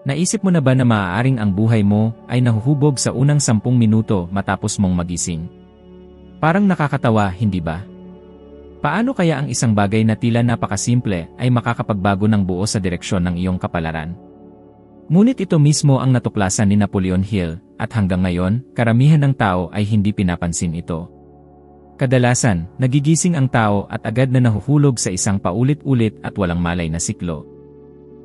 Naisip mo na ba na maaaring ang buhay mo ay nahuhubog sa unang 10 minuto matapos mong magising? Parang nakakatawa, hindi ba? Paano kaya ang isang bagay na tila napakasimple ay makakapagbago ng buo sa direksyon ng iyong kapalaran? Ngunit ito mismo ang natuklasan ni Napoleon Hill, at hanggang ngayon, karamihan ng tao ay hindi pinapansin ito. Kadalasan, nagigising ang tao at agad na nahuhulog sa isang paulit-ulit at walang malay na siklo.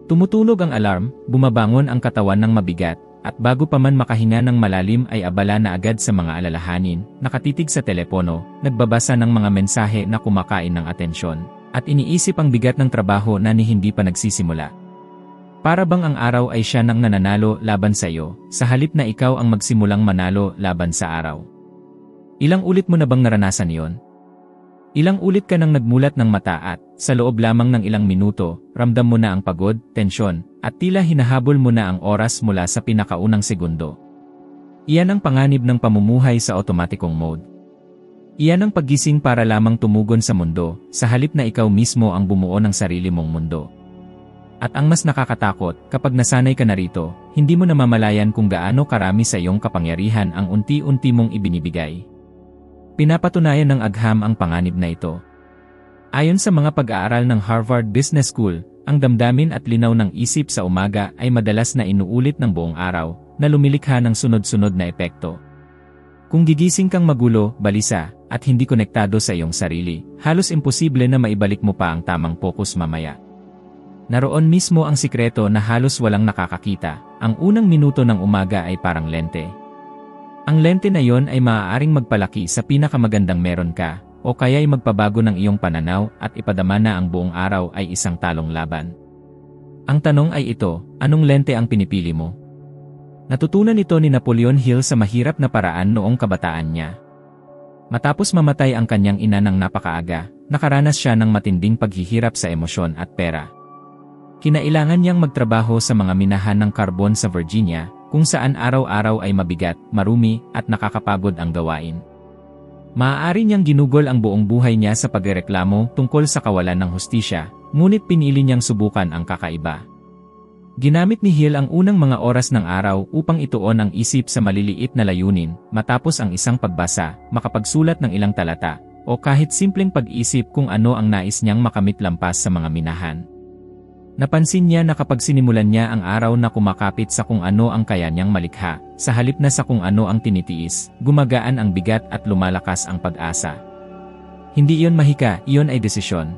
Tumutulog ang alarm, bumabangon ang katawan ng mabigat, at bago pa man makahinga ng malalim ay abala na agad sa mga alalahanin, nakatitig sa telepono, nagbabasa ng mga mensahe na kumakain ng atensyon, at iniisip ang bigat ng trabaho na hindi pa nagsisimula. Para bang ang araw ay siya nang nananalo laban sa iyo, sa halip na ikaw ang magsimulang manalo laban sa araw. Ilang ulit mo na bang naranasan iyon? Ilang ulit ka nang nagmulat ng mata at, sa loob lamang ng ilang minuto, ramdam mo na ang pagod, tensyon, at tila hinahabol mo na ang oras mula sa pinakaunang segundo. Iyan ang panganib ng pamumuhay sa otomatikong mode. Iyan ang paggising para lamang tumugon sa mundo, sa halip na ikaw mismo ang bumuo ng sarili mong mundo. At ang mas nakakatakot, kapag nasanay ka na rito, hindi mo namamalayan kung gaano karami sa iyong kapangyarihan ang unti-unti mong ibinibigay. Pinapatunayan ng agham ang panganib na ito. Ayon sa mga pag-aaral ng Harvard Business School, ang damdamin at linaw ng isip sa umaga ay madalas na inuulit ng buong araw, na lumilikha ng sunod-sunod na epekto. Kung gigising kang magulo, balisa, at hindi konektado sa iyong sarili, halos imposible na maibalik mo pa ang tamang focus mamaya. Naroon mismo ang sikreto na halos walang nakakakita, ang unang minuto ng umaga ay parang lente. Ang lente na yon ay maaaring magpalaki sa pinakamagandang meron ka, o kaya'y magpabago ng iyong pananaw at ipadama na ang buong araw ay isang talong laban. Ang tanong ay ito, anong lente ang pinipili mo? Natutunan ito ni Napoleon Hill sa mahirap na paraan noong kabataan niya. Matapos mamatay ang kanyang ina ng napakaaga, nakaranas siya ng matinding paghihirap sa emosyon at pera. Kinailangan niyang magtrabaho sa mga minahan ng karbon sa Virginia, kung saan araw-araw ay mabigat, marumi, at nakakapagod ang gawain. Maaari niyang ginugol ang buong buhay niya sa pagreklamo tungkol sa kawalan ng hustisya, ngunit pinili niyang subukan ang kakaiba. Ginamit ni Hill ang unang mga oras ng araw upang ituon ang isip sa maliliit na layunin, matapos ang isang pagbasa, makapagsulat ng ilang talata, o kahit simpleng pag-isip kung ano ang nais niyang makamit lampas sa mga minahan. Napansin niya na kapag sinimulan niya ang araw na kumakapit sa kung ano ang kaya niyang malikha, sa halip na sa kung ano ang tinitiis, gumagaan ang bigat at lumalakas ang pag-asa. Hindi iyon mahika, iyon ay desisyon.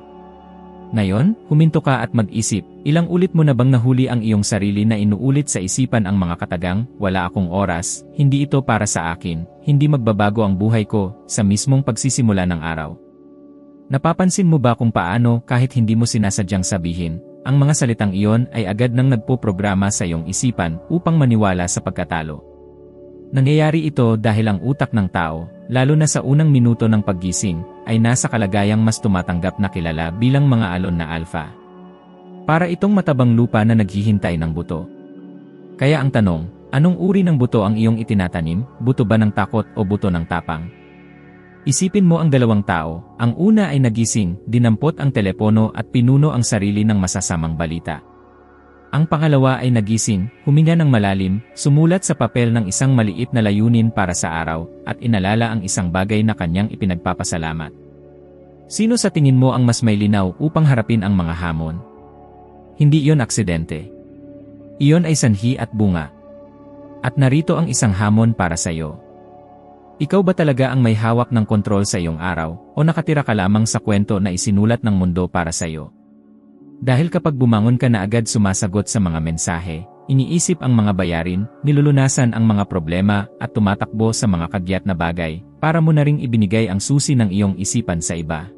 Ngayon, huminto ka at mag-isip, ilang ulit mo na bang nahuli ang iyong sarili na inuulit sa isipan ang mga katagang, wala akong oras, hindi ito para sa akin, hindi magbabago ang buhay ko, sa mismong pagsisimula ng araw. Napapansin mo ba kung paano kahit hindi mo sinasadyang sabihin, ang mga salitang iyon ay agad nang nagpo-programa sa iyong isipan upang maniwala sa pagkatalo. Nangyayari ito dahil ang utak ng tao, lalo na sa unang minuto ng paggising, ay nasa kalagayang mas tumatanggap na kilala bilang mga alon na alpha. Para itong matabang lupa na naghihintay ng buto. Kaya ang tanong, anong uri ng buto ang iyong itinatanim, buto ba ng takot o buto ng tapang? Isipin mo ang dalawang tao, ang una ay nagising, dinampot ang telepono at pinuno ang sarili ng masasamang balita. Ang pangalawa ay nagising, huminga ng malalim, sumulat sa papel ng isang maliit na layunin para sa araw, at inalala ang isang bagay na kanyang ipinagpapasalamat. Sino sa tingin mo ang mas may linaw upang harapin ang mga hamon? Hindi iyon aksidente. Iyon ay sanhi at bunga. At narito ang isang hamon para sa iyo. Ikaw ba talaga ang may hawak ng kontrol sa iyong araw, o nakatira ka lamang sa kwento na isinulat ng mundo para sa iyo? Dahil kapag bumangon ka na agad sumasagot sa mga mensahe, iniisip ang mga bayarin, nilulunasan ang mga problema, at tumatakbo sa mga kagyat na bagay, para mo na ring ibinigay ang susi ng iyong isipan sa iba.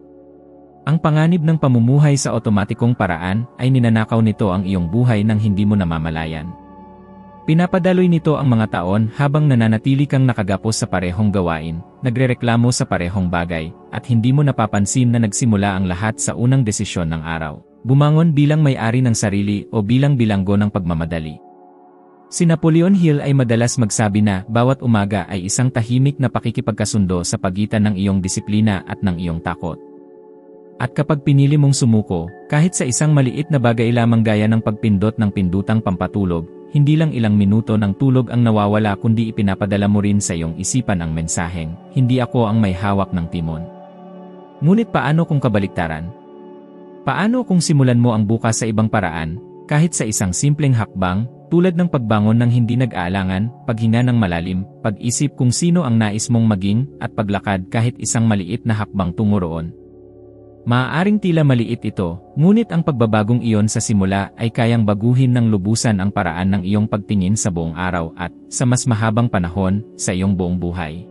Ang panganib ng pamumuhay sa otomatikong paraan ay ninanakaw nito ang iyong buhay nang hindi mo namamalayan. Pinapadaloy nito ang mga taon habang nananatili kang nakagapos sa parehong gawain, nagrereklamo sa parehong bagay, at hindi mo napapansin na nagsimula ang lahat sa unang desisyon ng araw. Bumangon bilang may-ari ng sarili o bilang bilanggo ng pagmamadali. Si Napoleon Hill ay madalas magsabi na bawat umaga ay isang tahimik na pakikipagkasundo sa pagitan ng iyong disiplina at ng iyong takot. At kapag pinili mong sumuko, kahit sa isang maliit na bagay lamang gaya ng pagpindot ng pindutang pampatulog, hindi lang ilang minuto ng tulog ang nawawala kundi ipinapadala mo rin sa iyong isipan ang mensaheng, hindi ako ang may hawak ng timon. Ngunit paano kung kabaliktaran? Paano kung simulan mo ang bukas sa ibang paraan, kahit sa isang simpleng hakbang, tulad ng pagbangon ng hindi nag-aalangan, paghinga ng malalim, pag-isip kung sino ang nais mong maging, at paglakad kahit isang maliit na hakbang tungo roon? Maaaring tila maliit ito, ngunit ang pagbabagong iyon sa simula ay kayang baguhin ng lubusan ang paraan ng iyong pagtingin sa buong araw at, sa mas mahabang panahon, sa iyong buong buhay.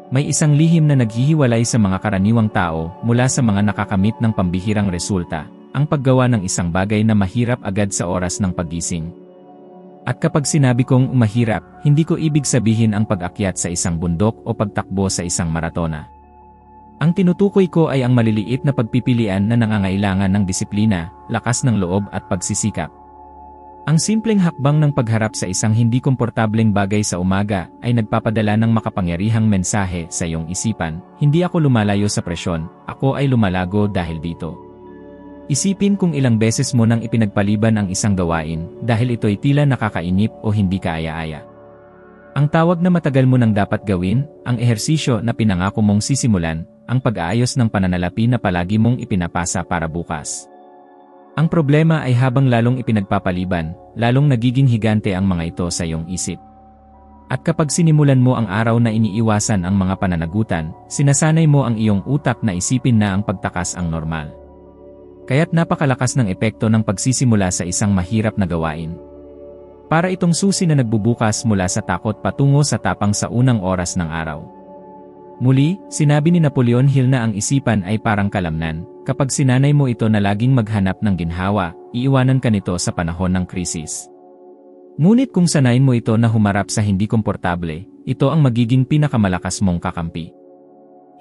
May isang lihim na naghihiwalay sa mga karaniwang tao mula sa mga nakakamit ng pambihirang resulta, ang paggawa ng isang bagay na mahirap agad sa oras ng paggising. At kapag sinabi kong mahirap, hindi ko ibig sabihin ang pag-akyat sa isang bundok o pagtakbo sa isang maratona. Ang tinutukoy ko ay ang maliliit na pagpipilian na nangangailangan ng disiplina, lakas ng loob at pagsisikap. Ang simpleng hakbang ng pagharap sa isang hindi komportableng bagay sa umaga ay nagpapadala ng makapangyarihang mensahe sa iyong isipan, hindi ako lumalayo sa presyon, ako ay lumalago dahil dito. Isipin kung ilang beses mo nang ipinagpaliban ang isang gawain dahil ito'y tila nakakainip o hindi kaaya-aya. Ang tawag na matagal mo nang dapat gawin, ang ehersisyo na pinangako mong sisimulan, ang pag-aayos ng pananalapi na palagi mong ipinapasa para bukas. Ang problema ay habang lalong ipinagpapaliban, lalong nagiging higante ang mga ito sa iyong isip. At kapag sinimulan mo ang araw na iniiwasan ang mga pananagutan, sinasanay mo ang iyong utak na isipin na ang pagtakas ang normal. Kaya't napakalakas ng epekto ng pagsisimula sa isang mahirap na gawain. Para itong susi na nagbubukas mula sa takot patungo sa tapang sa unang oras ng araw. Muli, sinabi ni Napoleon Hill na ang isipan ay parang kalamnan. Kapag sinanay mo ito na laging maghanap ng ginhawa, iiwanan ka nito sa panahon ng krisis. Ngunit kung sanayin mo ito na humarap sa hindi komportable, ito ang magiging pinakamalakas mong kakampi.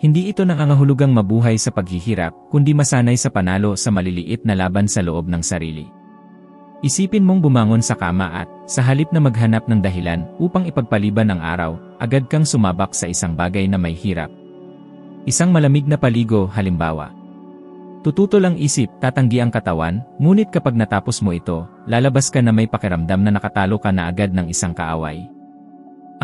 Hindi ito nangangahulugang mabuhay sa paghihirap, kundi masanay sa panalo sa maliliit na laban sa loob ng sarili. Isipin mong bumangon sa kama at, sa halip na maghanap ng dahilan upang ipagpaliban ang araw, agad kang sumabak sa isang bagay na may hirap. Isang malamig na paligo, halimbawa. Tututol ang isip, tatanggi ang katawan, ngunit kapag natapos mo ito, lalabas ka na may pakiramdam na nakatalo ka na agad ng isang kaaway.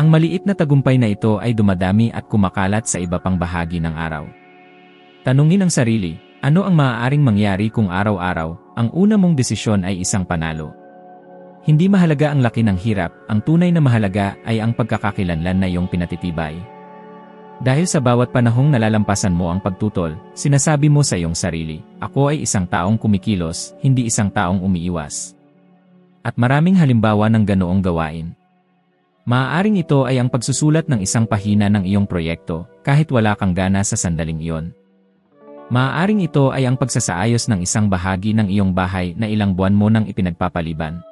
Ang maliit na tagumpay na ito ay dumadami at kumakalat sa iba pang bahagi ng araw. Tanungin ang sarili, ano ang maaaring mangyari kung araw-araw, ang una mong desisyon ay isang panalo? Hindi mahalaga ang laki ng hirap, ang tunay na mahalaga ay ang pagkakakilanlan na iyong pinatitibay. Dahil sa bawat panahong nalalampasan mo ang pagtutol, sinasabi mo sa iyong sarili, ako ay isang taong kumikilos, hindi isang taong umiiwas. At maraming halimbawa ng ganoong gawain. Maaaring ito ay ang pagsusulat ng isang pahina ng iyong proyekto, kahit wala kang gana sa sandaling iyon. Maaaring ito ay ang pagsasaayos ng isang bahagi ng iyong bahay na ilang buwan mo nang ipinagpapaliban.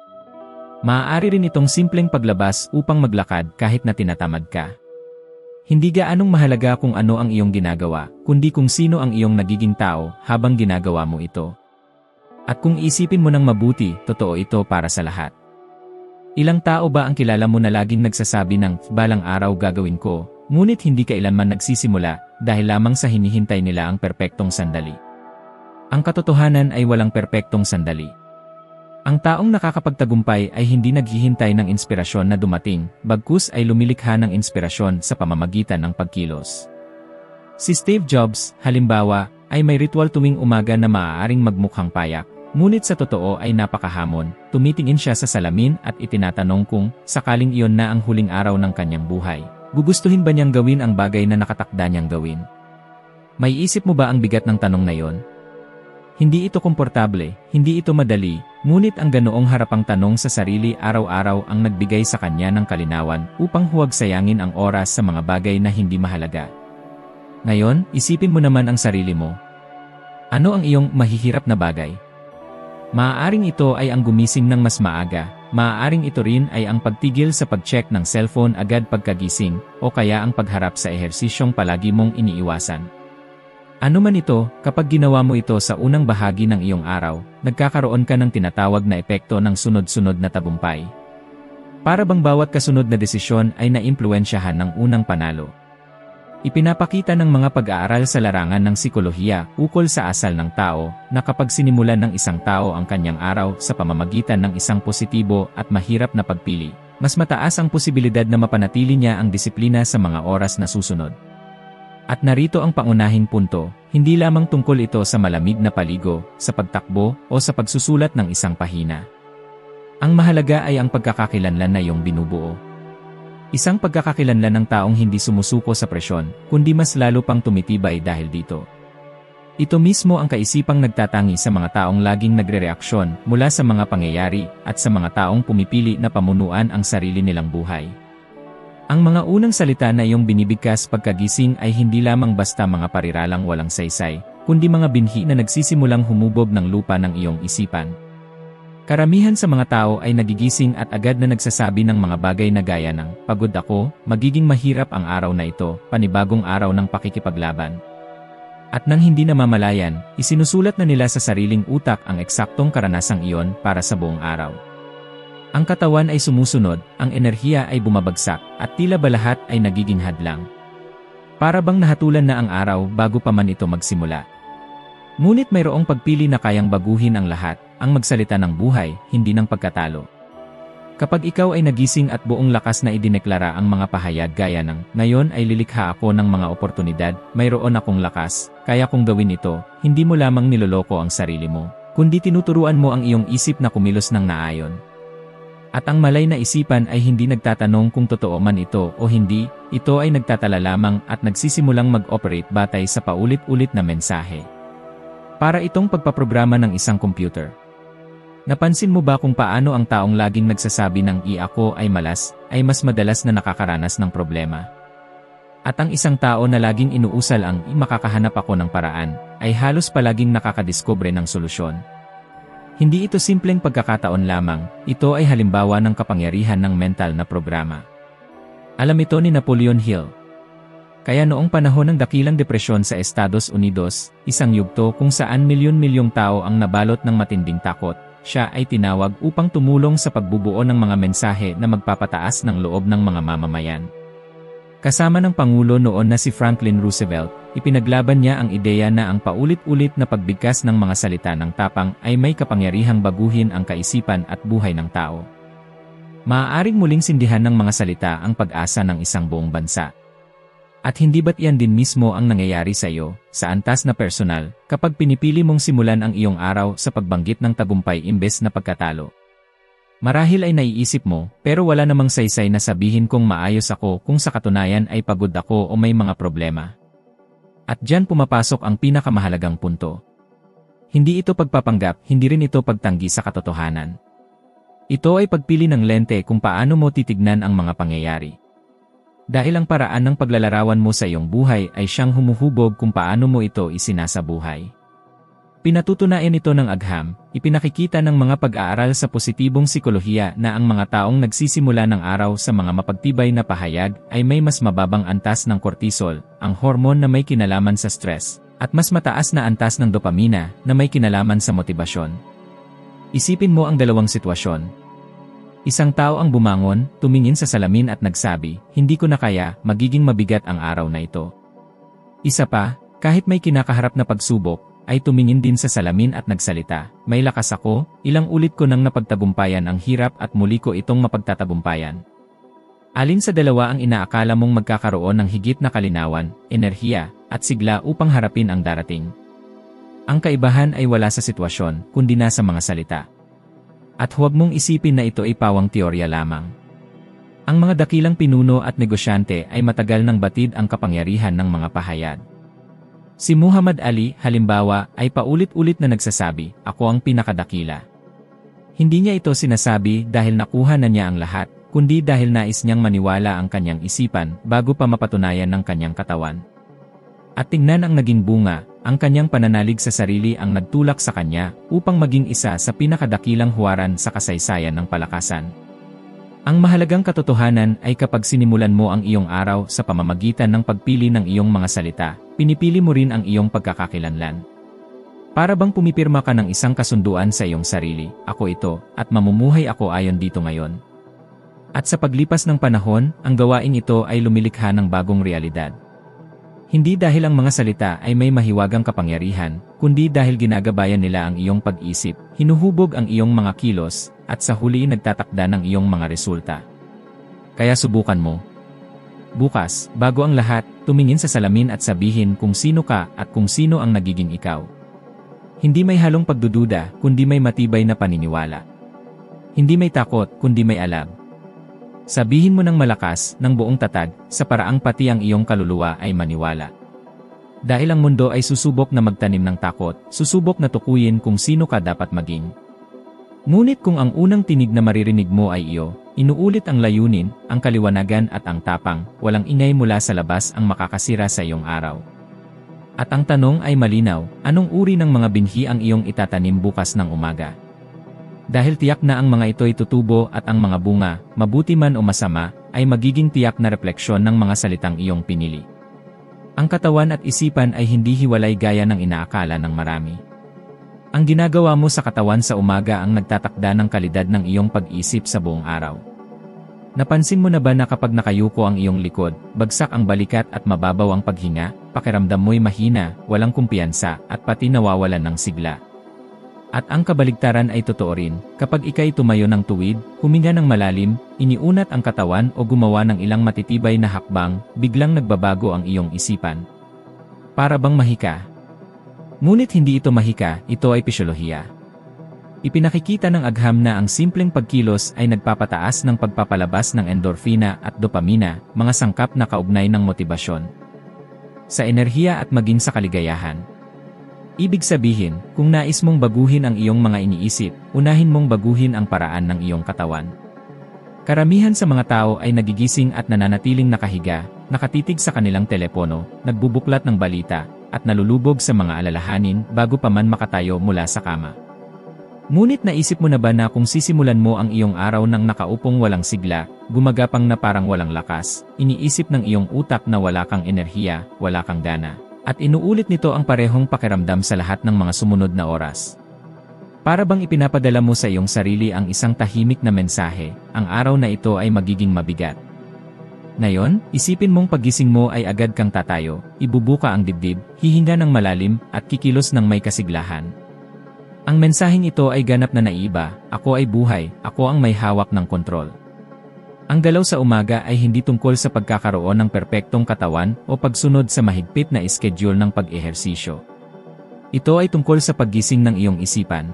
Maaari rin itong simpleng paglabas upang maglakad kahit na tinatamad ka. Hindi gaanong mahalaga kung ano ang iyong ginagawa, kundi kung sino ang iyong nagiging tao habang ginagawa mo ito. At kung isipin mo ng mabuti, totoo ito para sa lahat. Ilang tao ba ang kilala mo na laging nagsasabi ng, balang araw gagawin ko, ngunit hindi kailanman nagsisimula dahil lamang sa hinihintay nila ang perpektong sandali. Ang katotohanan ay walang perpektong sandali. Ang taong nakakapagtagumpay ay hindi naghihintay ng inspirasyon na dumating, bagkus ay lumilikha ng inspirasyon sa pamamagitan ng pagkilos. Si Steve Jobs, halimbawa, ay may ritual tuwing umaga na maaaring magmukhang payak, ngunit sa totoo ay napakahamon. Tumitingin siya sa salamin at itinatanong kung, sakaling iyon na ang huling araw ng kanyang buhay, gugustuhin ba niyang gawin ang bagay na nakatakda niyang gawin? May isip mo ba ang bigat ng tanong na iyon? Hindi ito komportable, hindi ito madali, ngunit ang ganoong harapang tanong sa sarili araw-araw ang nagbigay sa kanya ng kalinawan upang huwag sayangin ang oras sa mga bagay na hindi mahalaga. Ngayon, isipin mo naman ang sarili mo. Ano ang iyong mahihirap na bagay? Maaaring ito ay ang gumising ng mas maaga, maaaring ito rin ay ang pagtigil sa pag-check ng cellphone agad pagkagising, o kaya ang pagharap sa ehersisyong palagi mong iniiwasan. Ano man ito, kapag ginawa mo ito sa unang bahagi ng iyong araw, nagkakaroon ka ng tinatawag na epekto ng sunod-sunod na tagumpay. Para bang bawat kasunod na desisyon ay naimpluwensyahan ng unang panalo. Ipinapakita ng mga pag-aaral sa larangan ng psikolohiya ukol sa asal ng tao na kapag sinimulan ng isang tao ang kanyang araw sa pamamagitan ng isang positibo at mahirap na pagpili, mas mataas ang posibilidad na mapanatili niya ang disiplina sa mga oras na susunod. At narito ang pangunahing punto, hindi lamang tungkol ito sa malamig na paligo, sa pagtakbo, o sa pagsusulat ng isang pahina. Ang mahalaga ay ang pagkakakilanlan na iyong binubuo. Isang pagkakakilanlan ng taong hindi sumusuko sa presyon, kundi mas lalo pang tumitibay dahil dito. Ito mismo ang kaisipang nagtatangi sa mga taong laging nagrereaksyon mula sa mga pangyayari at sa mga taong pumipili na pamunuan ang sarili nilang buhay. Ang mga unang salita na iyong binibigkas pagkagising ay hindi lamang basta mga pariralang walang saysay, kundi mga binhi na nagsisimulang humubog ng lupa ng iyong isipan. Karamihan sa mga tao ay nagigising at agad na nagsasabi ng mga bagay na gaya ng, "Pagod ako, magiging mahirap ang araw na ito, panibagong araw ng pakikipaglaban." At nang hindi namamalayan, isinusulat na nila sa sariling utak ang eksaktong karanasang iyon para sa buong araw. Ang katawan ay sumusunod, ang enerhiya ay bumabagsak, at tila ba lahat ay nagiging hadlang. Para bang nahatulan na ang araw bago pa man ito magsimula. Ngunit mayroong pagpili na kayang baguhin ang lahat, ang magsalita ng buhay, hindi ng pagkatalo. Kapag ikaw ay nagising at buong lakas na idineklara ang mga pahayag gaya ng, "Ngayon ay lilikha ako ng mga oportunidad, mayroon akong lakas, kaya kong gawin ito," hindi mo lamang niloloko ang sarili mo, kundi tinuturuan mo ang iyong isip na kumilos ng naayon. At ang malay na isipan ay hindi nagtatanong kung totoo man ito o hindi, ito ay nagtatala lamang at nagsisimulang mag-operate batay sa paulit-ulit na mensahe. Para itong pagpaprograma ng isang computer. Napansin mo ba kung paano ang taong laging nagsasabi ng "I-ako ay malas" ay mas madalas na nakakaranas ng problema? At ang isang tao na laging inuusal ang "makakahanap ako ng paraan" ay halos palaging nakakadiskubre ng solusyon. Hindi ito simpleng pagkakataon lamang, ito ay halimbawa ng kapangyarihan ng mental na programa. Alam ito ni Napoleon Hill. Kaya noong panahon ng dakilang depresyon sa Estados Unidos, isang yugto kung saan milyon-milyong tao ang nabalot ng matinding takot, siya ay tinawag upang tumulong sa pagbubuo ng mga mensahe na magpapataas ng loob ng mga mamamayan. Kasama ng Pangulo noon na si Franklin Roosevelt, ipinaglaban niya ang ideya na ang paulit-ulit na pagbigkas ng mga salita ng tapang ay may kapangyarihang baguhin ang kaisipan at buhay ng tao. Maaaring muling sindihan ng mga salita ang pag-asa ng isang buong bansa. At hindi ba't yan din mismo ang nangyayari sa iyo, sa antas na personal, kapag pinipili mong simulan ang iyong araw sa pagbanggit ng tagumpay imbes na pagkatalo? Marahil ay naiisip mo, pero wala namang saysay na sabihin kung maayos ako kung sa katunayan ay pagod ako o may mga problema. At diyan pumapasok ang pinakamahalagang punto. Hindi ito pagpapanggap, hindi rin ito pagtanggi sa katotohanan. Ito ay pagpili ng lente kung paano mo titignan ang mga pangyayari. Dahil ang paraan ng paglalarawan mo sa iyong buhay ay siyang humuhubog kung paano mo ito isinasabuhay. Pinatutunayan ito ng agham, ipinakikita ng mga pag-aaral sa positibong psikolohiya na ang mga taong nagsisimula ng araw sa mga mapagtibay na pahayag ay may mas mababang antas ng cortisol, ang hormone na may kinalaman sa stress, at mas mataas na antas ng dopamina na may kinalaman sa motibasyon. Isipin mo ang dalawang sitwasyon. Isang tao ang bumangon, tumingin sa salamin at nagsabi, "Hindi ko na kaya, magiging mabigat ang araw na ito." Isa pa, kahit may kinakaharap na pagsubok, ay tumingin din sa salamin at nagsalita, "May lakas ako, ilang ulit ko nang napagtagumpayan ang hirap at muli ko itong mapagtatagumpayan." Alin sa dalawa ang inaakala mong magkakaroon ng higit na kalinawan, enerhiya, at sigla upang harapin ang darating? Ang kaibahan ay wala sa sitwasyon, kundi na sa mga salita. At huwag mong isipin na ito ay pawang teorya lamang. Ang mga dakilang pinuno at negosyante ay matagal nang batid ang kapangyarihan ng mga pahayag. Si Muhammad Ali, halimbawa, ay paulit-ulit na nagsasabi, "Ako ang pinakadakila." Hindi niya ito sinasabi dahil nakuha na niya ang lahat, kundi dahil nais niyang maniwala ang kanyang isipan bago pa mapatunayan ng kanyang katawan. At tingnan ang naging bunga, ang kanyang pananalig sa sarili ang nagtulak sa kanya upang maging isa sa pinakadakilang huwaran sa kasaysayan ng palakasan. Ang mahalagang katotohanan ay kapag sinimulan mo ang iyong araw sa pamamagitan ng pagpili ng iyong mga salita, pinipili mo rin ang iyong pagkakakilanlan. Para bang pumipirma ka ng isang kasunduan sa iyong sarili, "Ako ito, at mamumuhay ako ayon dito ngayon." At sa paglipas ng panahon, ang gawaing ito ay lumilikha ng bagong realidad. Hindi dahil ang mga salita ay may mahiwagang kapangyarihan, kundi dahil ginagabayan nila ang iyong pag-isip, hinuhubog ang iyong mga kilos, at sa huli nagtatakda ng iyong mga resulta. Kaya subukan mo. Bukas, bago ang lahat, tumingin sa salamin at sabihin kung sino ka at kung sino ang nagiging ikaw. Hindi may halong pagdududa, kundi may matibay na paniniwala. Hindi may takot, kundi may alam. Sabihin mo ng malakas, ng buong tatag, sa paraang pati ang iyong kaluluwa ay maniwala. Dahil ang mundo ay susubok na magtanim ng takot, susubok na tukuyin kung sino ka dapat maging. Ngunit kung ang unang tinig na maririnig mo ay iyo, inuulit ang layunin, ang kaliwanagan at ang tapang, walang ingay mula sa labas ang makakasira sa iyong araw. At ang tanong ay malinaw, anong uri ng mga binhi ang iyong itatanim bukas ng umaga? Dahil tiyak na ang mga ito'y tutubo at ang mga bunga, mabuti man o masama, ay magiging tiyak na refleksyon ng mga salitang iyong pinili. Ang katawan at isipan ay hindi hiwalay gaya ng inaakala ng marami. Ang ginagawa mo sa katawan sa umaga ang nagtatakda ng kalidad ng iyong pag-isip sa buong araw. Napansin mo na ba na kapag nakayuko ang iyong likod, bagsak ang balikat at mababaw ang paghinga, pakiramdam mo'y mahina, walang kumpiyansa, at pati nawawalan ng sigla? At ang kabaligtaran ay totoo rin, kapag ika'y tumayo ng tuwid, huminga ng malalim, iniunat ang katawan o gumawa ng ilang matitibay na hakbang, biglang nagbabago ang iyong isipan. Para bang mahika? Ngunit hindi ito mahika, ito ay pisyolohiya. Ipinakikita ng agham na ang simpleng pagkilos ay nagpapataas ng pagpapalabas ng endorfina at dopamina, mga sangkap na kaugnay ng motibasyon, sa enerhiya at maging sa kaligayahan. Ibig sabihin, kung nais mong baguhin ang iyong mga iniisip, unahin mong baguhin ang paraan ng iyong katawan. Karamihan sa mga tao ay nagigising at nananatiling nakahiga, nakatitig sa kanilang telepono, nagbubuklat ng balita, at nalulubog sa mga alalahanin bago pa man makatayo mula sa kama. Ngunit naisip mo na ba na kung sisimulan mo ang iyong araw ng nakaupong walang sigla, gumagapang na parang walang lakas, iniisip ng iyong utak na wala kang enerhiya, wala kang gana, at inuulit nito ang parehong pakiramdam sa lahat ng mga sumunod na oras? Para bang ipinapadala mo sa iyong sarili ang isang tahimik na mensahe, ang araw na ito ay magiging mabigat. Ngayon, isipin mong pagising mo ay agad kang tatayo, ibubuka ang dibdib, hihinga ng malalim, at kikilos ng may kasiglahan. Ang mensaheng ito ay ganap na naiba, ako ay buhay, ako ang may hawak ng kontrol. Ang galaw sa umaga ay hindi tungkol sa pagkakaroon ng perpektong katawan o pagsunod sa mahigpit na schedule ng pag-ehersisyo. Ito ay tungkol sa paggising ng iyong isipan.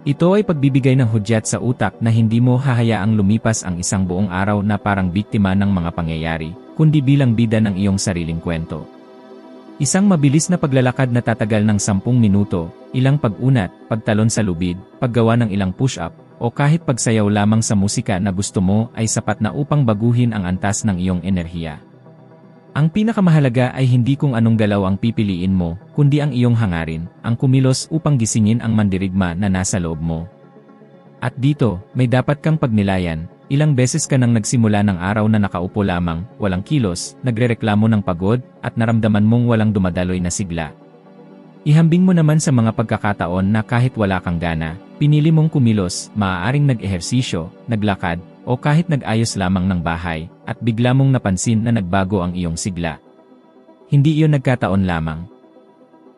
Ito ay pagbibigay ng hudyat sa utak na hindi mo hahayaang lumipas ang isang buong araw na parang biktima ng mga pangyayari, kundi bilang bida ng iyong sariling kwento. Isang mabilis na paglalakad na tatagal ng 10 minuto, ilang pag-unat, pagtalon sa lubid, paggawa ng ilang push-up, o kahit pagsayaw lamang sa musika na gusto mo ay sapat na upang baguhin ang antas ng iyong enerhiya. Ang pinakamahalaga ay hindi kung anong galaw ang pipiliin mo, kundi ang iyong hangarin, ang kumilos upang gisingin ang mandirigma na nasa loob mo. At dito, may dapat kang pagnilayan, ilang beses ka nang nagsimula ng araw na nakaupo lamang, walang kilos, nagrereklamo ng pagod, at naramdaman mong walang dumadaloy na sigla. Ihambing mo naman sa mga pagkakataon na kahit wala kang gana, pinili mong kumilos, maaaring nag-ehersisyo, naglakad, o kahit nag-ayos lamang ng bahay, at bigla mong napansin na nagbago ang iyong sigla. Hindi iyon nagkataon lamang.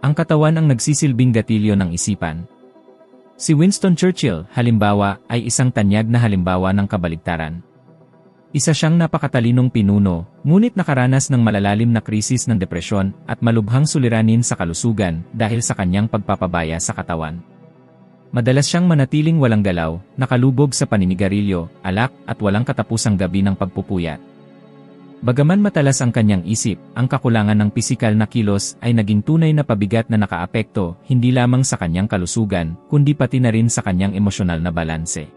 Ang katawan ang nagsisilbing gatilyo ng isipan. Si Winston Churchill, halimbawa, ay isang tanyag na halimbawa ng kabaligtaran. Isa siyang napakatalinong pinuno, ngunit nakaranas ng malalalim na krisis ng depresyon at malubhang suliranin sa kalusugan dahil sa kanyang pagpapabaya sa katawan. Madalas siyang manatiling walang galaw, nakalubog sa paninigarilyo, alak at walang katapusang gabi ng pagpupuyat. Bagaman matalas ang kanyang isip, ang kakulangan ng pisikal na kilos ay naging tunay na pabigat na nakaapekto hindi lamang sa kanyang kalusugan, kundi pati na rin sa kanyang emosyonal na balanse.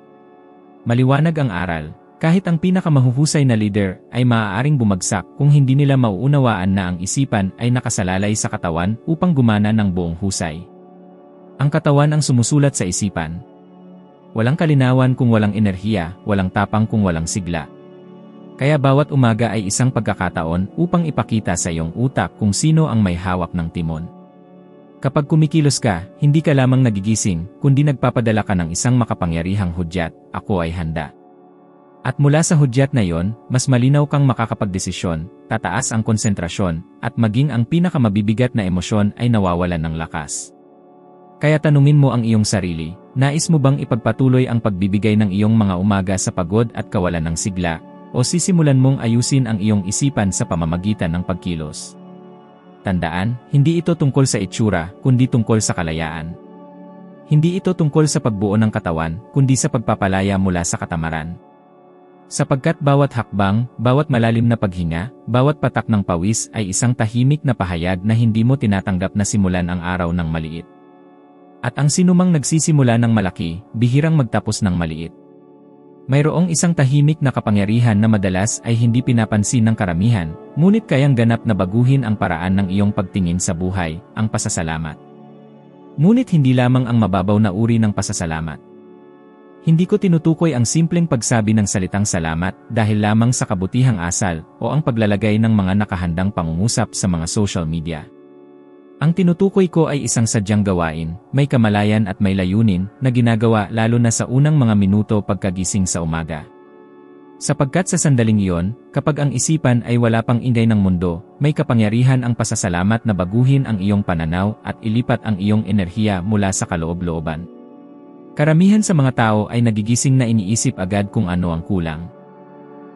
Maliwanag ang aral. Kahit ang pinakamahuhusay na leader ay maaaring bumagsak kung hindi nila mauunawaan na ang isipan ay nakasalalay sa katawan upang gumana ng buong husay. Ang katawan ang sumusulat sa isipan. Walang kalinawan kung walang enerhiya, walang tapang kung walang sigla. Kaya bawat umaga ay isang pagkakataon upang ipakita sa iyong utak kung sino ang may hawak ng timon. Kapag kumikilos ka, hindi ka lamang nagigising, kundi nagpapadala ka ng isang makapangyarihang hudyat, ako ay handa. At mula sa hudyat na yon, mas malinaw kang makakapagdesisyon, tataas ang konsentrasyon, at maging ang pinakamabibigat na emosyon ay nawawalan ng lakas. Kaya tanungin mo ang iyong sarili, nais mo bang ipagpatuloy ang pagbibigay ng iyong mga umaga sa pagod at kawalan ng sigla, o sisimulan mong ayusin ang iyong isipan sa pamamagitan ng pagkilos? Tandaan, hindi ito tungkol sa itsura, kundi tungkol sa kalayaan. Hindi ito tungkol sa pagbuo ng katawan, kundi sa pagpapalaya mula sa katamaran. Sapagkat bawat hakbang, bawat malalim na paghinga, bawat patak ng pawis ay isang tahimik na pahayag na hindi mo tinatanggap na simulan ang araw ng maliit. At ang sinumang nagsisimula ng malaki, bihirang magtapos ng maliit. Mayroong isang tahimik na kapangyarihan na madalas ay hindi pinapansin ng karamihan, ngunit kayang ganap na baguhin ang paraan ng iyong pagtingin sa buhay, ang pasasalamat. Ngunit hindi lamang ang mababaw na uri ng pasasalamat. Hindi ko tinutukoy ang simpleng pagsabi ng salitang salamat dahil lamang sa kabutihang asal o ang paglalagay ng mga nakahandang pangungusap sa mga social media. Ang tinutukoy ko ay isang sadyang gawain, may kamalayan at may layunin na ginagawa lalo na sa unang mga minuto pagkagising sa umaga. Sapagkat sa sandaling iyon, kapag ang isipan ay wala pang ingay ng mundo, may kapangyarihan ang pasasalamat na baguhin ang iyong pananaw at ilipat ang iyong enerhiya mula sa kaloob-looban. Karamihan sa mga tao ay nagigising na iniisip agad kung ano ang kulang.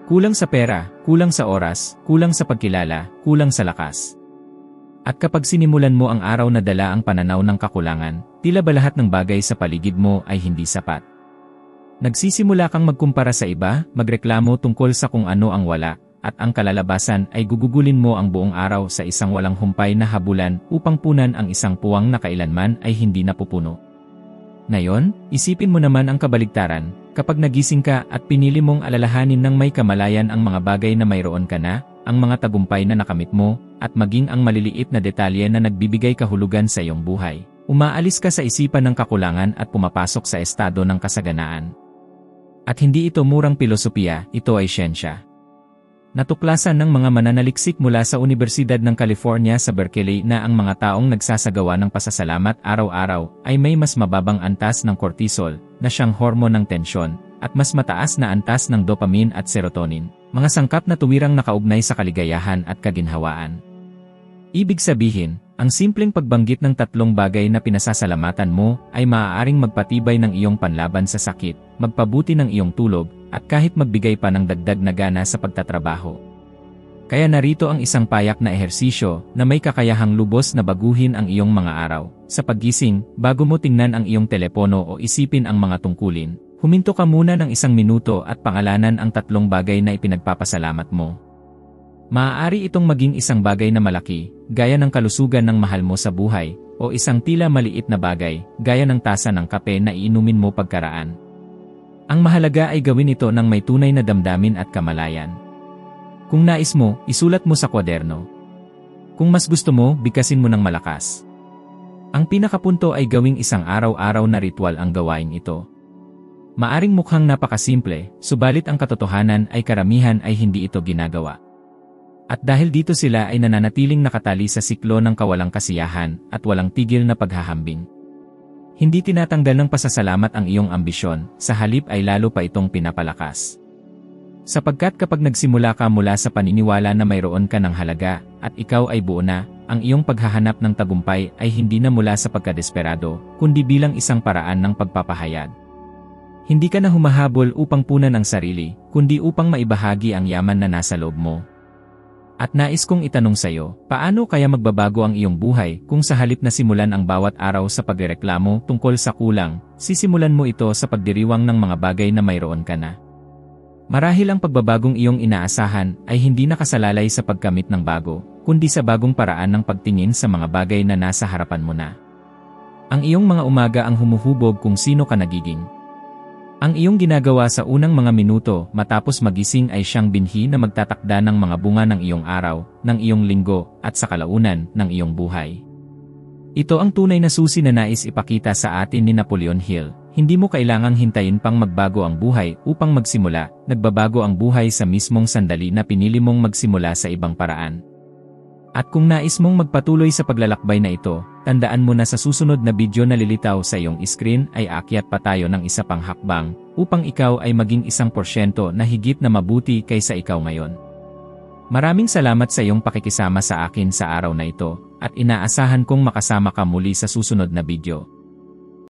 Kulang sa pera, kulang sa oras, kulang sa pagkilala, kulang sa lakas. At kapag sinimulan mo ang araw na dala ang pananaw ng kakulangan, tila ba lahat ng bagay sa paligid mo ay hindi sapat? Nagsisimula kang magkumpara sa iba, magreklamo tungkol sa kung ano ang wala, at ang kalalabasan ay gugugulin mo ang buong araw sa isang walang humpay na habulan upang punan ang isang puwang na kailanman ay hindi napupuno. Ngayon, isipin mo naman ang kabaligtaran, kapag nagising ka at pinili mong alalahanin ng may kamalayan ang mga bagay na mayroon ka na, ang mga tagumpay na nakamit mo, at maging ang maliliit na detalye na nagbibigay kahulugan sa iyong buhay. Umaalis ka sa isipan ng kakulangan at pumapasok sa estado ng kasaganaan. At hindi ito murang pilosopiya, ito ay siyensya. Natuklasan ng mga mananaliksik mula sa Universidad ng California sa Berkeley na ang mga taong nagsasagawa ng pasasalamat araw-araw ay may mas mababang antas ng cortisol, na siyang hormone ng tensyon, at mas mataas na antas ng dopamine at serotonin, mga sangkap na tuwirang nakaugnay sa kaligayahan at kaginhawaan. Ibig sabihin, ang simpleng pagbanggit ng 3 bagay na pinasasalamatan mo ay maaaring magpatibay ng iyong panlaban sa sakit, magpabuti ng iyong tulog, at kahit magbigay pa ng dagdag na gana sa pagtatrabaho. Kaya narito ang isang payak na ehersisyo na may kakayahang lubos na baguhin ang iyong mga araw. Sa paggising, bago mo tingnan ang iyong telepono o isipin ang mga tungkulin, huminto ka muna ng 1 minuto at pangalanan ang 3 bagay na ipinagpapasalamat mo. Maaari itong maging isang bagay na malaki, gaya ng kalusugan ng mahal mo sa buhay, o isang tila maliit na bagay, gaya ng tasa ng kape na iinumin mo pagkaraan. Ang mahalaga ay gawin ito ng may tunay na damdamin at kamalayan. Kung nais mo, isulat mo sa kwaderno. Kung mas gusto mo, bigkasin mo ng malakas. Ang pinakapunto ay gawing isang araw-araw na ritual ang gawain ito. Maaring mukhang napakasimple, subalit ang katotohanan ay karamihan ay hindi ito ginagawa. At dahil dito sila ay nananatiling nakatali sa siklo ng kawalang kasiyahan at walang tigil na paghahambing. Hindi tinatanggal ng pasasalamat ang iyong ambisyon, sa halip ay lalo pa itong pinapalakas. Sapagkat kapag nagsimula ka mula sa paniniwala na mayroon ka ng halaga, at ikaw ay buo na, ang iyong paghahanap ng tagumpay ay hindi na mula sa pagkadesperado, kundi bilang isang paraan ng pagpapahayag. Hindi ka na humahabol upang punan ang sarili, kundi upang maibahagi ang yaman na nasa loob mo. At nais kong itanong sa iyo, paano kaya magbabago ang iyong buhay kung sa halip na simulan ang bawat araw sa pagreklamo tungkol sa kulang, sisimulan mo ito sa pagdiriwang ng mga bagay na mayroon ka na? Marahil ang pagbabagong iyong inaasahan ay hindi nakasalalay sa pagkamit ng bago, kundi sa bagong paraan ng pagtingin sa mga bagay na nasa harapan mo na. Ang iyong mga umaga ang humuhubog kung sino ka nagiging. Ang iyong ginagawa sa unang mga minuto matapos magising ay siyang binhi na magtatakda ng mga bunga ng iyong araw, ng iyong linggo, at sa kalaunan ng iyong buhay. Ito ang tunay na susi na nais ipakita sa atin ni Napoleon Hill. Hindi mo kailangang hintayin pang magbago ang buhay upang magsimula, nagbabago ang buhay sa mismong sandali na pinili mong magsimula sa ibang paraan. At kung nais mong magpatuloy sa paglalakbay na ito, tandaan mo na sa susunod na video na lilitaw sa iyong screen ay aakyat pa tayo ng isa pang hakbang upang ikaw ay maging 1% na higit na mabuti kaysa ikaw ngayon. Maraming salamat sa iyong pakikisama sa akin sa araw na ito at inaasahan kong makasama ka muli sa susunod na video.